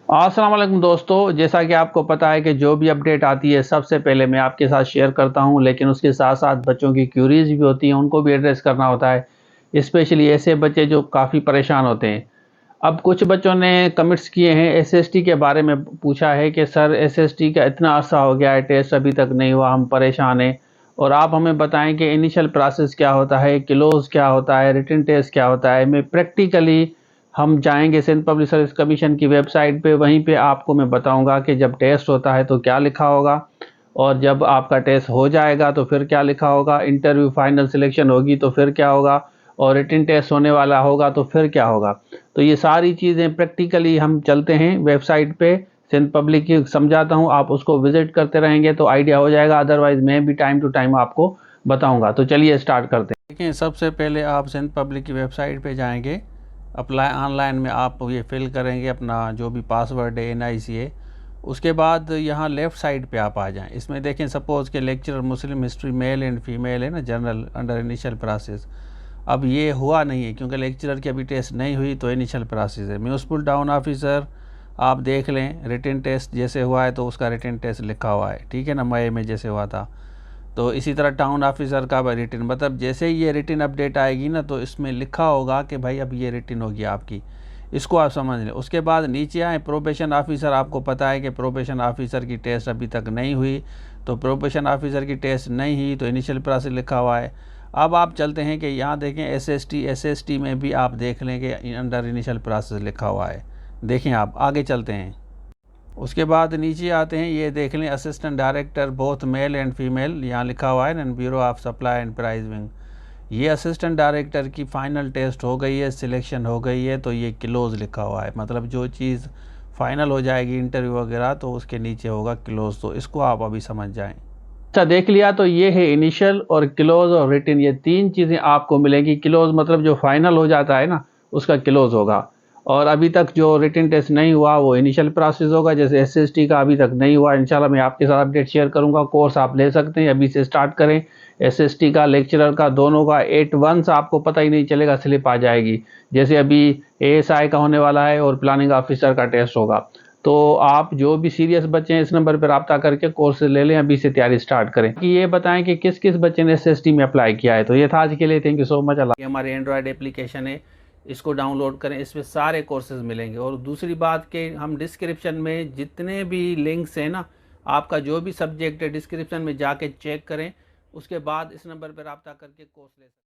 अस्सलाम वालेकुम दोस्तों, जैसा कि आपको पता है कि जो भी अपडेट आती है सबसे पहले मैं आपके साथ शेयर करता हूं, लेकिन उसके साथ साथ बच्चों की क्यूरीज भी होती हैं, उनको भी एड्रेस करना होता है। स्पेशली ऐसे बच्चे जो काफ़ी परेशान होते हैं। अब कुछ बच्चों ने कमेंट्स किए हैं, एसएसटी के बारे में पूछा है कि सर एसएसटी का इतना अरसा हो गया है, टेस्ट अभी तक नहीं हुआ, हम परेशान हैं। और आप हमें बताएं कि इनिशियल प्रोसेस क्या होता है, क्लोज क्या होता है, रिटन टेस्ट क्या होता है। मैं प्रैक्टिकली हम जाएंगे सिंध पब्लिक सर्विस कमीशन की वेबसाइट पे, वहीं पे आपको मैं बताऊंगा कि जब टेस्ट होता है तो क्या लिखा होगा, और जब आपका टेस्ट हो जाएगा तो फिर क्या लिखा होगा, इंटरव्यू फाइनल सिलेक्शन होगी तो फिर क्या होगा, और रिटन टेस्ट होने वाला होगा तो फिर क्या होगा। तो ये सारी चीज़ें प्रैक्टिकली हम चलते हैं वेबसाइट पे, सिंध पब्लिक की समझाता हूँ, आप उसको विजिट करते रहेंगे तो आइडिया हो जाएगा। अदरवाइज मैं भी टाइम टू टाइम आपको बताऊंगा। तो चलिए स्टार्ट करते हैं। देखिए, सबसे पहले आप सिंध पब्लिक की वेबसाइट पे जाएंगे। अप्लाई ऑनलाइन में आप ये फिल करेंगे अपना जो भी पासवर्ड है NICA। उसके बाद यहाँ लेफ़्ट साइड पे आप आ जाएं। इसमें देखें, सपोज़ के lecturer Muslim history male and female है ना, जनरल अंडर इनिशियल प्रोसेस। अब ये हुआ नहीं है क्योंकि लेक्चरर की अभी टेस्ट नहीं हुई, तो इनिशियल प्रोसेस है। म्यूनसिपल टाउन ऑफिसर आप देख लें, रिटन टेस्ट जैसे हुआ है तो उसका रिटन टेस्ट लिखा हुआ है, ठीक है ना, मई में जैसे हुआ था। तो इसी तरह टाउन ऑफिसर का रिटन, मतलब जैसे ही ये रिटन अपडेट आएगी ना तो इसमें लिखा होगा कि भाई अब ये रिटन होगी आपकी, इसको आप समझ लें। उसके बाद नीचे आए, प्रोबेशन ऑफिसर, आपको पता है कि प्रोबेशन ऑफिसर की टेस्ट अभी तक नहीं हुई, तो प्रोबेशन ऑफिसर की टेस्ट नहीं हुई तो इनिशियल प्रोसेस लिखा हुआ है। अब आप चलते हैं कि यहाँ देखें SST में भी आप देख लें कि अंडर इनिशियल प्रोसेस लिखा हुआ है। देखें, आप आगे चलते हैं। उसके बाद नीचे आते हैं, ये देख लें assistant director both male and female, यहाँ लिखा हुआ है ना, bureau of supply and pricing. ये असिस्टेंट डायरेक्टर की फ़ाइनल टेस्ट हो गई है, सिलेक्शन हो गई है, तो ये क्लोज लिखा हुआ है। मतलब जो चीज़ फाइनल हो जाएगी इंटरव्यू वगैरह तो उसके नीचे होगा क्लोज, तो इसको आप अभी समझ जाएं। अच्छा, देख लिया, तो ये है इनिशियल और क्लोज और रिटन, ये तीन चीज़ें आपको मिलेंगी। क्लोज मतलब जो फाइनल हो जाता है ना, उसका क्लोज होगा। और अभी तक जो रिटन टेस्ट नहीं हुआ वो इनिशियल प्रोसेस होगा। जैसे SST का अभी तक नहीं हुआ, इंशाल्लाह मैं आपके साथ अपडेट शेयर करूंगा। कोर्स आप ले सकते हैं, अभी से स्टार्ट करें। SST का, लेक्चरर का, दोनों का 8 1 आपको पता ही नहीं चलेगा, स्लिप आ जाएगी। जैसे अभी ASI का होने वाला है और प्लानिंग ऑफिसर का टेस्ट होगा। तो आप जो भी सीरियस बच्चे हैं इस नंबर पर रब्ता करके कोर्स ले लें, अभी से तैयारी स्टार्ट करें। कि ये बताएं कि किस किस बच्चे ने SST में अप्लाई किया है। तो ये था आज के लिए, थैंक यू सो मच। अल्लाह। हमारे एंड्रॉयड एप्लीकेशन है, इसको डाउनलोड करें, इसमें सारे कोर्सेज मिलेंगे। और दूसरी बात कि हम डिस्क्रिप्शन में जितने भी लिंक्स हैं ना, आपका जो भी सब्जेक्ट है डिस्क्रिप्शन में जाके चेक करें, उसके बाद इस नंबर पर रब्ता करके कोर्स ले सकते हैं।